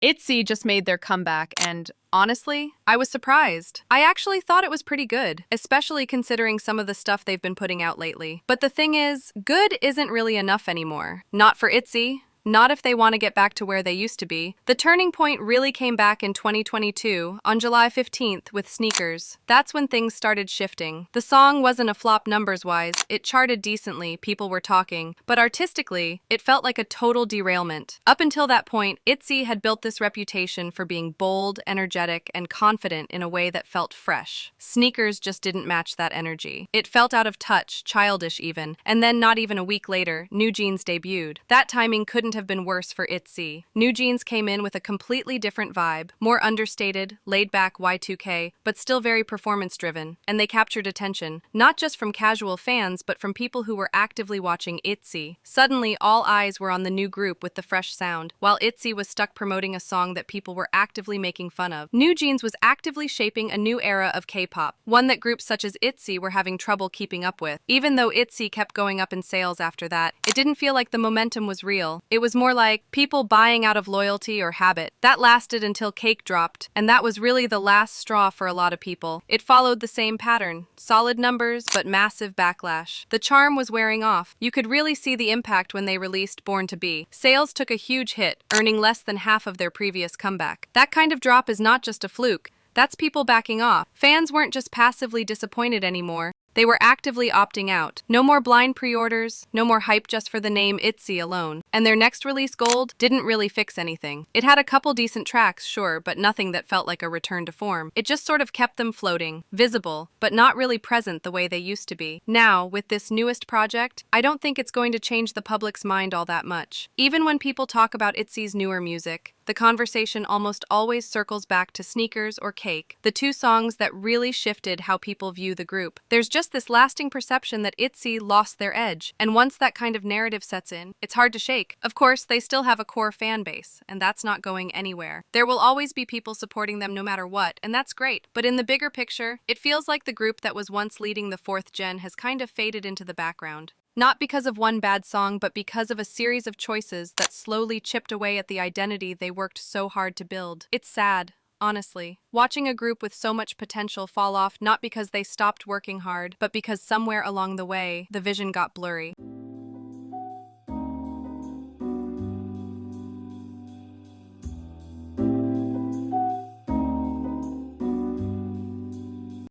ITZY just made their comeback, and honestly, I was surprised. I actually thought it was pretty good, especially considering some of the stuff they've been putting out lately. But the thing is, good isn't really enough anymore. Not for ITZY. Not if they want to get back to where they used to be. The turning point really came back in 2022, on July 15th, with Sneakers. That's when things started shifting. The song wasn't a flop numbers-wise, it charted decently, people were talking, but artistically, it felt like a total derailment. Up until that point, ITZY had built this reputation for being bold, energetic, and confident in a way that felt fresh. Sneakers just didn't match that energy. It felt out of touch, childish even, and then not even a week later, New Jeans debuted. That timing couldn't have been worse for ITZY. New Jeans came in with a completely different vibe, more understated, laid-back Y2K, but still very performance-driven, and they captured attention, not just from casual fans, but from people who were actively watching ITZY. Suddenly, all eyes were on the new group with the fresh sound, while ITZY was stuck promoting a song that people were actively making fun of. New Jeans was actively shaping a new era of K-pop, one that groups such as ITZY were having trouble keeping up with. Even though ITZY kept going up in sales after that, it didn't feel like the momentum was real. It was more like people buying out of loyalty or habit. That lasted until Cake dropped, and that was really the last straw for a lot of people. It followed the same pattern. Solid numbers, but massive backlash. The charm was wearing off. You could really see the impact when they released Born to Be. Sales took a huge hit, earning less than half of their previous comeback. That kind of drop is not just a fluke. That's people backing off. Fans weren't just passively disappointed anymore. They were actively opting out. No more blind pre-orders, no more hype just for the name ITZY alone. And their next release, Gold, didn't really fix anything. It had a couple decent tracks, sure, but nothing that felt like a return to form. It just sort of kept them floating, visible, but not really present the way they used to be. Now, with this newest project, I don't think it's going to change the public's mind all that much. Even when people talk about ITZY's newer music, the conversation almost always circles back to Sneakers or Cake, the two songs that really shifted how people view the group. There's just this lasting perception that ITZY lost their edge, and once that kind of narrative sets in, it's hard to shake. Of course, they still have a core fan base, and that's not going anywhere. There will always be people supporting them no matter what, and that's great. But in the bigger picture, it feels like the group that was once leading the fourth gen has kind of faded into the background. Not because of one bad song, but because of a series of choices that slowly chipped away at the identity they worked so hard to build. It's sad, honestly, watching a group with so much potential fall off not because they stopped working hard, but because somewhere along the way, the vision got blurry.